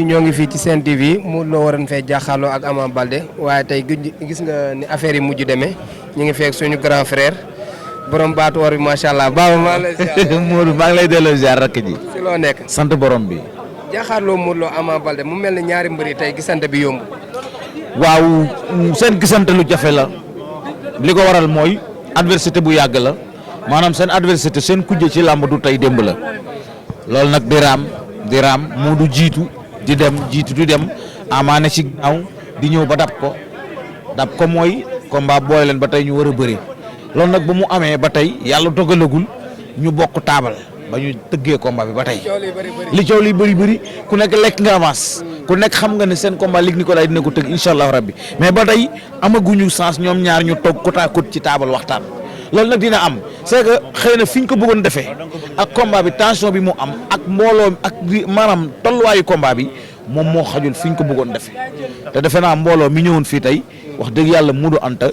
ñoo ngi fii ci Sen TV Modou Lo waroon fee jàkkaarloo ak Ama Baldé waaye tey gis nga ni affaire yi mujj demee ñu ngi fekk suñu grand frère borom baatu war bi macha allah Baba maa ngi lay ziar. Modou maa ngi lay delloo ziar rakk ji. si loo nekk. sant borom bi. jàkkaarloo Modou Lo Ama Baldé mu mel ni ñaari mbër yi tey gisante bi yomb. waaw seen gisante lu jafe la li ko waral mooy adversité bu yàgg la maanaam seen adversité seen kujje ci làmb du tey démb la loolu nag di raam Modou jiitu di dem Ama ne ci ginnaaw di ñëw ba dab ko mooy combat boole leen ba tey ñu war a bëri loolu nag ba mu amee ba tey yàlla dogalagul ñu bokk taabal ba ñu tëggee combat bi ba tey li coow li bëri ku nekk lekk nga avance ku nekk xam nga ne seen combat Luc Nicolaï dina ko tëgg incha allah rabbi mais ba tey amaguñu chance ñoom ñaar ñu toog côte à côte ci taabal waxtaan loolu nag dina am c'est que xëy na fi ñu ko bëggoon defee ak combat bi tension bi mu am ak mbooloo ak maanaam tolluwaayu combat bi moom moo xajul fi ñu ko bëggoon defee te defe naa mbooloo mi ñëwoon fii tey wax dëgg yàlla Modou Anta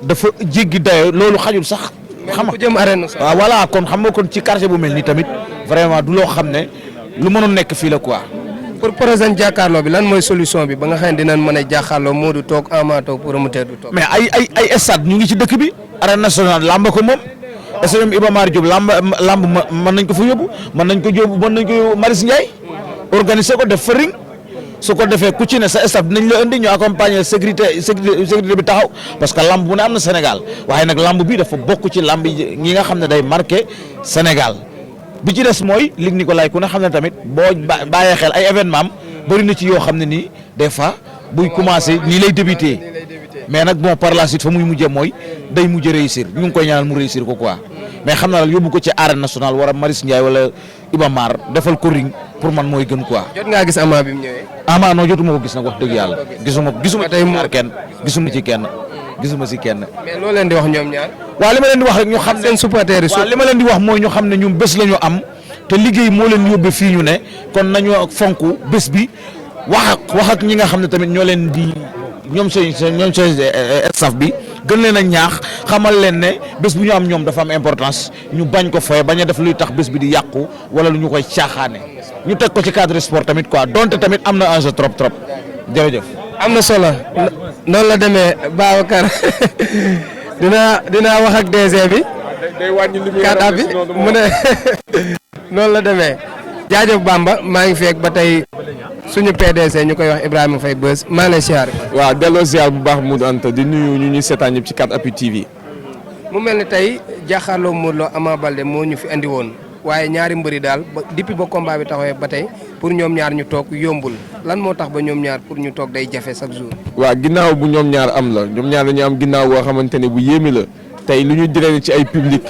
dafa jéggi dayo loolu xajul sax. xam nga jëm arène waaw voilà kon xam nga kon ci quartier bu mel nii tamit vraiment du loo xam ne lu mënoon nekk fii la quoi. pour prochaine jàkkaarloo bi lan mooy solution bi ba nga xam ne dinañ mën a jàkkaarloo Modou toog Ama toog promoteur du toog. mais ay stade ñu ngi ci dëkk bi. arène nationale làmb ko moom stade Iba Mar Diop làmb mën nañ ko fa yóbbu mën nañ ko Maris Ndiaye organiser ko def fa ring su ko defee ku ci ne sa staff dinañ la indi ñu accompagner sécurité bi taxaw parce que lamb bu ne am na Sénégal waaye nag lamb bi dafa bokk ci lamb yi ñi nga xam ne day marqué Sénégal bi ci des mooy Luc Nicolaï ku ne xam ne tamit boo bàyyee xel ay événement am bëri na ci yoo xam ne nii des fois buy commencé nii lay débuté mais nag bon par la suite fa muy mujjee mooy day mujj réussir ñu ngi koy ñaanal mu réussir ko quoi mais xam naa yóbbu ko ci arène nationale war a Maris Ndiaye wala Iba Mar defal ko ring pour man mooy gën quoi. jot ngaa gis Ama bi mu ñëwee. Ama non jotuma ko gis nag wax dëgg yàlla. gisuma tey ñaar kenn gisuma si kenn. mais loo leen di wax ñoom ñaar. waaw li ma leen di wax rek ñu xam ne seen supporters yi. waaw li ma leen di wax mooy ñu xam ne ñun bés la ñu am te liggéey moo leen yóbbee fii ñu ne kon nañu fonk bés bi wax ak ñi nga xam ne tamit ñoo leen di ñoom seen staff bi gën leen a ñaax xamal leen ne bés bu ñu am ñoom dafa am importance ñu bañ ko fay bañ a def luy tax bés bi di yàqu wala lu ñu koy caaxaane ñu teg ko ci cadre sport tamit quoi donte tamit am na enjeu trop jërëjëf. am na solo noonu la demee Babacar dinaa wax ak DG bi. day wàññi li muy kàddaa bi mu ne noonu la demee. jaajëf Bamba maa ngi fekk ba tey suñu PDC ñu koy wax Ibrahima Faye Beuz maa ngi lay ziar. waaw delloo ziar bu baax Modou Anta di nuyu ñu ñuy seetaan ñëpp ci 4appuis TV. mu mel ni tey jàkkaarloo Modou Lo Ama Baldé moo ñu fi andi woon waaye ñaari mbëri daal ba depuis ba combat bi taxawee ba tey pour ñoom ñaar ñu toog yombul lan moo tax ba ñoom ñaar pour ñu toog day jafe chaque jour. waaw ginnaaw bu ñoom ñaar am la ñoom ñaar dañu am ginnaaw boo xamante ne bu yéeme la tey lu ñu diree ci ay public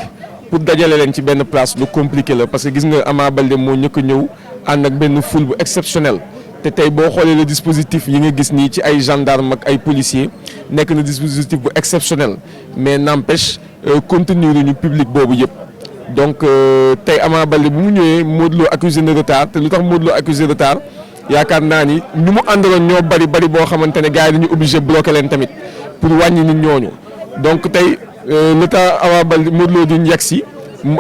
pour dajale leen ci benn place lu compliqué la parce que gis nga Ama Baldé moo ñëkk a ñëw ànd ak benn foule bu exceptionnel te tey boo xoolee le dispositif yi nga gis nii ci ay gendarme ak ay policiers nekk na dispositif bu exceptionnel mais n'empêche contenir ñu public boobu yëpp donc tey Ama Baldé bu mu ñëwee Modou Lo accusé de retard te lu tax Modou Lo accusé de retard yaakaar naa ni ñu mu àndaloon ñoo bari boo xamante ne gars yi dañu obligé bloqué leen tamit pour wàññi nit ñooñu donc tey le temps Ama Baldé Modou Lo di yegg si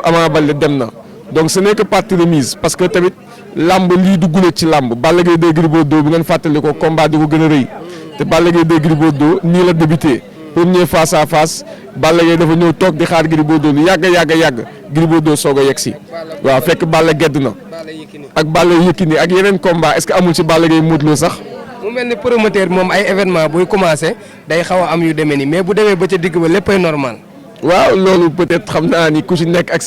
Ama Baldé dem na donc ce n'est que partie remise parce que tamit lamb lii duggule ci lamb Balla Gaye 2 Gris Bordeaux bi ngeen fàttali ko combat di ko gën a rëy te Balla Gaye 2 Gris Bordeaux nii la débuté premier face à face Balla Gaye dafa ñëw toog di xaar Gris Bordeaux lu yàgg Gris Bordeaux soog a yegg si waaw fekk Balla gedd na ak Balla Yékini ak yeneen combat est-ce que amul ci Balla Gaye Modou Lo sax. mu mel ni promoteur moom ay événement buy commencé day xaw a am yu demee nii mais bu demee ba ca digg ba léppay normal. waaw loolu peut-être xam naa ni ku ci nekk ak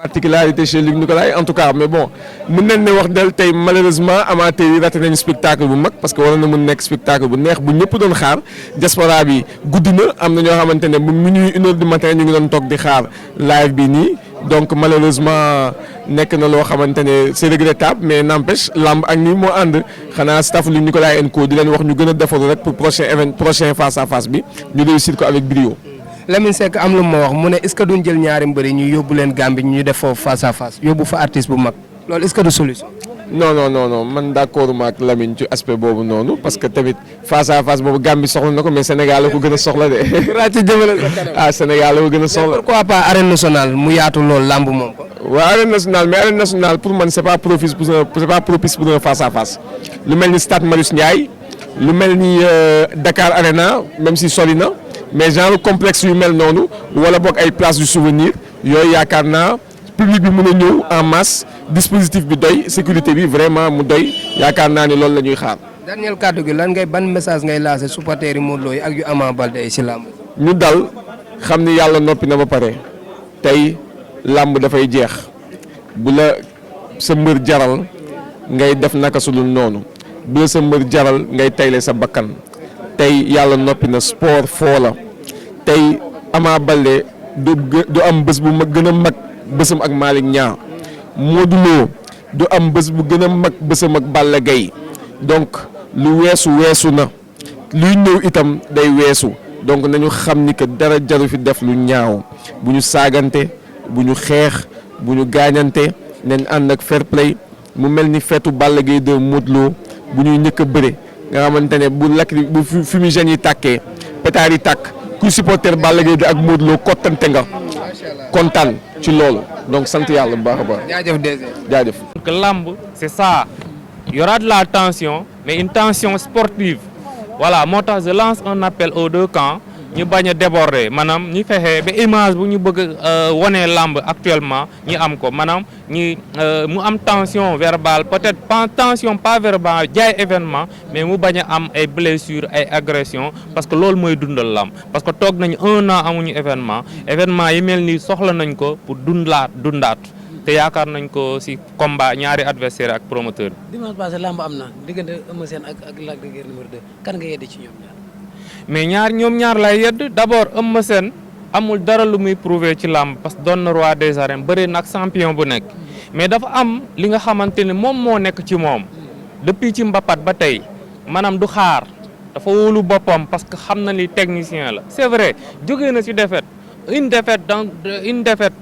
particularité chez Luc Nicolaï en tout cas mais bon mën nañ ne wax del tey malheureusement amateur yi raté nañu spectacle bu mag parce que waroon na mën nekk spectacle bu neex bu ñëpp doon xaar diaspora bi guddi na am na ñoo xamante ne bu minuit 1h du matin ñu ngi doon toog di xaar live bi nii donc malheureusement nekk na loo xamante ne c'est regrettable mais n'empêche lamb ak nii moo ànd xanaa staff Luc Nicolaï & Co di leen wax ñu gën a defaru rek pour prochain face à face bi ñu réussir ko avec brio. Lamine Seck am lu ma wax mu ne est-ce que duñ jël ñaari mbëri ñu yóbbu leen Gambie ñu def foofu face à face yóbbu fa artiste bu mag loolu est-ce que du solution. non man d'accord ma ak Lamine ci aspect boobu noonu parce que tamit face à face boobu Gambie soxla na ko mais Sénégal la ko gën a soxla de. Sénégal la ko gën a soxla. pourquoi pas arène nationale mu yaatu lool lamb moom ko. waaw arène nationale pour man c'est pas propice pour un face à face lu mel ni stade Marius Ndiaye lu mel ni Dakar Arena même si sori na mais genre complexe yu mel noonu wala boog ay place du souvenir yooyu yaakaar naa public bi mën a ñëw en masse dispositif bi doy sécurité bi vraiment mu doy yaakaar naa ni loolu la ñuy xaar. dernier kàddu gi lan ngay ban message ngay lancé supporters yi Modou Lo yi ak yu Ama Baldé ay si làmb. ñu dal xam ni yàlla noppi na ba pare tey làmb dafay jeex bu la sa mbër jaral ngay def naka su dul noonu bu la sa mbër jaral ngay tayle sa bakkan tey yàlla noppi na sport foo la tey Ama Baldé du am bés bu ma gën a mag bésam ak Malick Niang Modou Lo du am bés bu gën a mag bésam ak Balla Gaye donc lu weesu na luy ñëw itam day weesu donc nañu xam ni que dara jaru fi def lu ñaaw bu ñu saagante bu ñu xeex bu ñu gaañante nañ ànd ak fair play mu mel ni feetu Balla Gaye de Modou Lo bu ñuy njëkk a bëre nga xamante ne bu fumigène yi tàkkee pétard yi tàkk ku supporter Balla Gaye de ak Modou Lo kottante nga kontaan ci loolu donc sant yàlla bu baax a baax. jaajëf. Donc lamb c'est ça, il y aura de la tension mais une tension sportive voilà moo tax je lance un appel aux deux camps ñu bañ a déborder maanaam ñi fexe ba image bu ñu bëgg wone lamb actuellement ñi am ko maanaam ñi mu am tension verbale peut-être pas tension pas verbale jaay événement mais mu bañ a am ay blessures ay agressions parce que loolu mooy dundal lamb parce que toog nañu 1 an amuñu événement yi mel nii soxla nañ ko pour dundaat te yaakaar nañ ko ci combat ñaari adversaire ak promoteur. dimanche passé lamb am na diggante Eumeu Sène ak Lac de Guiers numéro 2 kan nga yeddi ci ñoom ñaar. mais ñoom ñaar lay yedd d'abord Eumeu Sène amul dara lu muy prouver ci làmb parce que doon na roi des arènes bëri nag champion bu nekk mais dafa am li nga xamante ne moom moo nekk ci moom depuis ci mbapat ba tey maanaam du xaar dafa wóolu boppam parce que xam na ni technicien la c'est vrai jógee na ci défaite une défaite da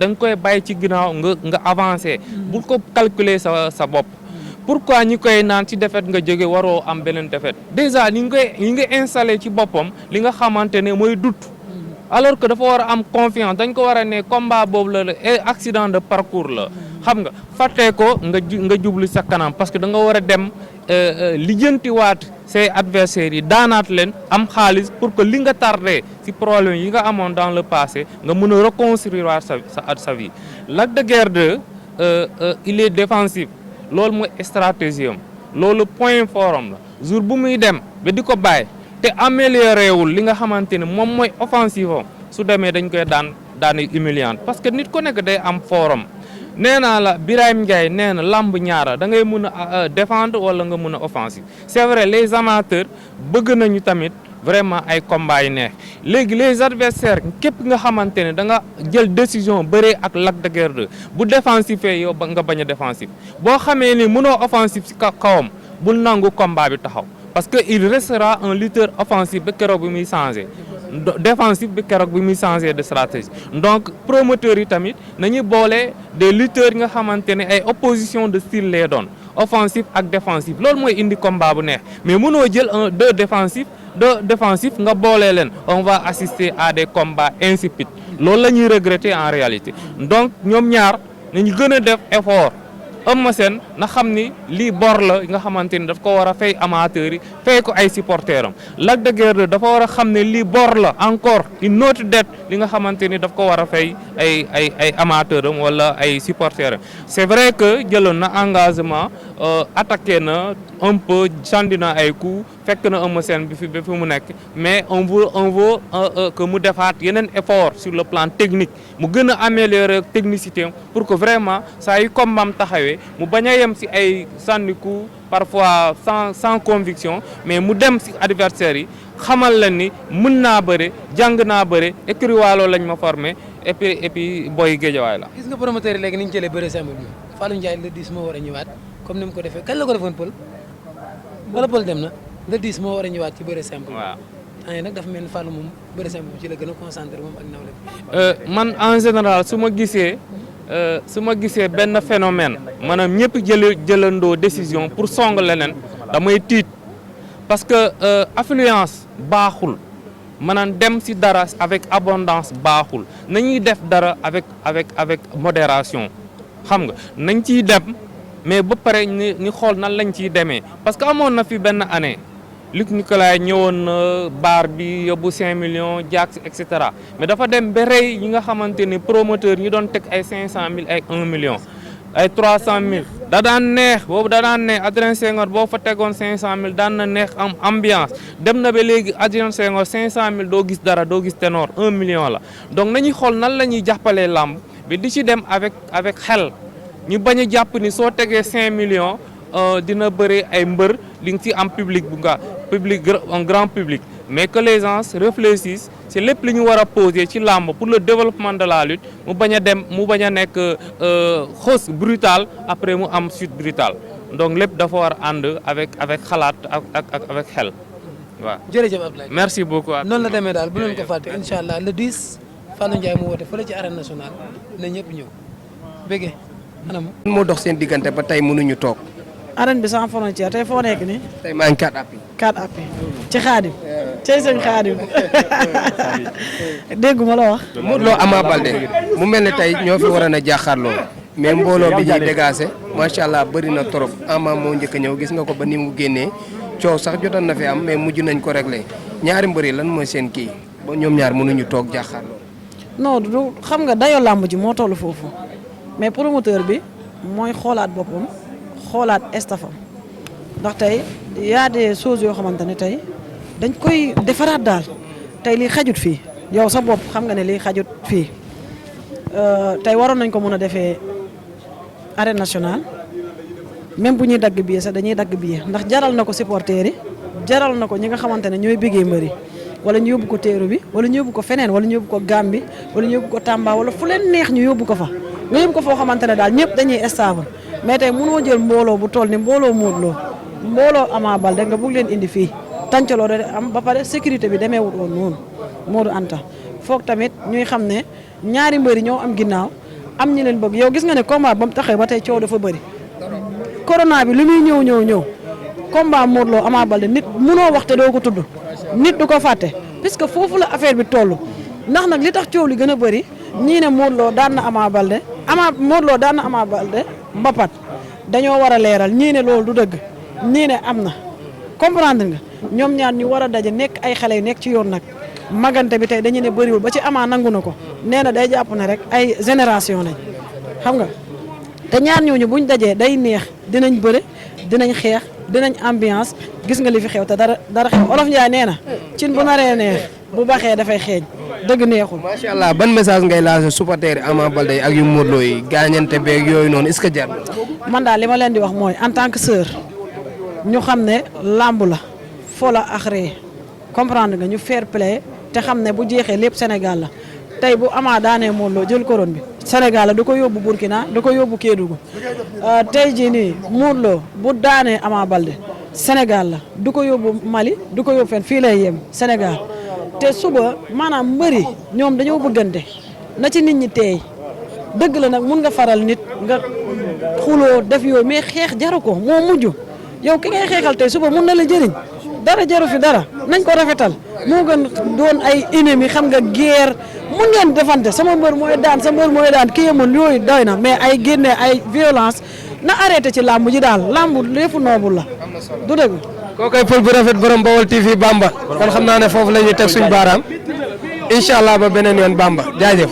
nga koy bàyyi ci ginnaaw nga avancé bul ko calculer sa bopp. pourquoi ñi koy naan ci défaite nga jóge waroo am beneen défaite déjà ñi nga installé ci boppam li nga xamante ne mooy doute alors que dafa war a am confiance dañ ko war a ne combat boobu la accident de parcours la xam nga fàttee ko nga jublu sa kanam parce que da nga war a dem lijjantiwaat say adversaires yi daanaat leen am xaalis pour que li nga tardé ci problème yi nga amoon dans le passé nga mën a reconstruire sa vie. Lac de Guiers 2 il est défensif. loolu mooy stratégie am loolu point fort am la jour bu muy dem ba di ko bàyyi te amélioré wul li nga xamante ne moom mooy offensive am su demee dañ koy daan humiliante parce que nit ku nekk day am forum nee naa la Birahim Ndiaye nee na lamb ñaara da ngay mën a défendre wala nga mën a offensive c'est vrai les amateurs bëgg nañu tamit vraiment ay combat yi neex léegi les adversaires képp nga xamante ne da nga jël décision bëree ak Lac de Guiers 2 bu défensif yow ba nga bañ a défensif boo xamee ni mënoo offensif ci kawam bul nangu combat bi taxaw parce que il restera un lutteur offensif ba keroog bi muy changé défensif bi keroog bi muy changé de stratégie donc promoteurs yi tamit nañu boole des lutteurs yi nga xamante ne ay opposition de style lay doon offensif ak défensif loolu mooy indi combat bu neex mais mënoo jël deux défensif nga boolee leen on va assister à des combats insipides loolu la ñuy regretter en réalité donc ñoom ñaar nañu gën a def effort Eumeu Sène na xam ni lii bor la nga xamante ni daf ko war a fay amateurs yi fay ko ay supporters am Lac de Guiers 2 dafa war a xam ne lii bor la encore une autre dette li nga xamante ni daf ko war a fay ay amateurs am wala ay supporters am c'est vrai que jëloon na engagement attaqué na un peu sandi na ay coups fekk na Eumeu Sène bi fi mu nekk mais on veut que mu defaat yeneen effort sur le plan technique mu gën a améliorer technicité pour que vraiment saa yu combat taxawee mu bañ a yem ci ay sànni coup parfois sans conviction mais mu dem ci adversaire yi xamal leen ni mën naa bëre jàng naa bëre écurie Waalo lañ ma formé et puis boy Géejawaay la. gis nga promoteur yi léegi ni ñu jëlee bëre simple bi Fallou Ndiaye le 10 moo war a ñëwaat comme ni mu ko defee kañ la ko defoon Pël wala Pël dem na le 10 moo war a ñëwaat ci bëre simple. waaw année nag dafa mel ni Fallou moom bëri simple bi ci la gën a concentré moom ak nawle bi. man en général su ma gisee benn phénomène maanaam ñëpp jëlandoo décision pour song leneen damay tiit parce que affluence baaxul maanaam dem ci dara avec abondance baaxul nañuy def dara avec modération xam nga nañ ciy dem mais ba pare ni xool nan lañ ciy demee parce que amoon na fi benn année Luc Nicolaï ñëwoon na baar bi yóbbu 5 millions jaax et cetera mais dafa dem ba rey ñi nga xamante ni promoteur ñi doon teg ay 500 000 ay 1 million ay 300 000 da daan neex boobu da daan neex Adrien Senghor boo fa tegoon 500 000 daan na neex am ambiance dem na ba léegi Adrien Senghor 500 000 doo gis dara doo gis ténor 1 million la donc nañuy xool nan la ñuy jàppalee làmb bi di ci dem avec xel ñu bañ a jàpp ni soo tegee 5 millions dina bëri ay mbër li nga ci am public un grand public mais que les gens réfléchissent c'est lépp li ñu war a poser ci làmb pour le développement de la lutte mu bañ a nekk hausse brutale après mu am chute brutale donc lépp dafa war a ànd avec xalaat ak avec xel waaw. jërëjëf Abdoulaye. merci beaucoup. noonu la demee daal bu leen ko fàtte incha allah le 10 Fallou Ndiaye mu woote fële ci arène nationale na ñëpp ñëw bëggee anam. moo dox seen diggante ba tey mënuñu toog. arène bi sans frontière tey foo nekk nii. tey maa ngi 4 appuis. 4 appuis ci xaadim. cey sëñ xaadim. dégguma la wax. Modou Lo Ama Baldé mu mel ne tey ñoo fi waroon a jaaxaarloo mais mbooloo bi ñuy dégagé macha allah bëri na trop Ama moo njëkk a ñëw gis nga ko ba ni mu génnee coow sax jotoon na fi am mais mujj nañ ko réglé ñaari mbëri lan mooy seen kii ba ñoom ñaar mënuñu toog jaaxaarloo. non du xam nga dayoo làmb ji moo toll foofu mais promoteur bi mooy xoolaat boppam xoolaat estafam ndax tey y a des choses yoo xamante ne tey dañ koy defaraat daal tey lii xajut fii yow sa bopp xam nga ne lii xajut fii tey waroon nañ ko mën a defee arène nationale même bu ñuy dagg billet sax dañuy dagg billet ndax jaral na ko supporters yi jaral na ko ñi nga xamante ne ñooy bëggee mbëri wala ñu yóbbu ko teeru bi wala ñu yóbbu ko feneen wala ñu yóbbu ko Gambie wala ñu yóbbu ko Tamba wala fu leen neex ñu yóbbu ko fa nga yóbbu ko foo xamante ne daal ñëpp dañuy stable mais tey mënoo jël mbooloo bu toll ni mbooloo Modou Lo mbooloo Ama Baldé nga bëgg leen indi fii tàncaloo da am ba pare sécurité bi demeewut woon noonu Modou Anta foog tamit ñuy xam ne ñaari mbëri ñoo am ginnaaw am ñi leen bëgg yow gis nga ne combat ba mu taxee ba tey coow dafa bëri corona bi lu muy ñëw combat Modou Lo Ama Baldé nit mënoo wax te doo ko tudd nit du ko fàtte puisque foofu la affaire bi toll ndax nag li tax coow li gën a bëri ñii ne Modou Lo daan na Ama Baldé Modou Lo daan na Ama Baldé mbapat dañoo war a leeral ñii ne loolu du dëgg ñii ne am na comprendre nga ñoom ñaar ñu war a daje nekk ay xale yu nekk ci yoon nag magante bi tey dañu ne bëriwul ba ci Ama nangu na ko nee na day jàpp ne rek ay génération lañ xam nga te ñaar ñooñu buñ dajee day neex dinañ bëre dinañ xeex dinañ ambiance gis nga li fi xew te dara xew Olof Ndiaye nee na cin bu naree neex bu baxee dafay xeeñ dëgg neexul. macha allah ban message ngay lancé supporters Ama Baldé ak yu Modou Lo yi gaañante beeg yooyu noonu est-ce que jar man daal li ma leen di wax mooy en tant que sœur ñu xam ne làmb la fo la ak ree comprendre nga ñu fair play te xam ne bu jeexee lépp Sénégal la tey bu Ama daanee Modou Lo jël couronne bi Sénégal la du ko yóbbu Burkina du ko yóbbu Kédougou tey jii nii Modou Lo bu daanee Ama Baldé Sénégal la du ko yóbbu Mali du ko yóbbu fenn fii lay yem Sénégal te suba maanaam mbëri ñoom dañoo bëggante na ci nit ñi teey dëgg la nag mun nga faral nit nga xuloo def yooyu mais xeex jaru ko moo mujj yow ki ngay xeexal tey suba mun na la jëriñ dara jaru fi dara nañ ko rafetal moo gën doon ay ennemi xam nga guerre mun ngeen defante sama mbër mooy daan sa mbër mooy daan kii yemul yooyu doy na mais ay génne ay violence na arrêté ci làmb ji daal làmb lépp noobul la du dëgg kookoy pël bu rafet borom Bawol TV Bamba kon xam naa ne foofu la ñuy teg suñu baaraam incha allah ba beneen yoon Bamba jaajëf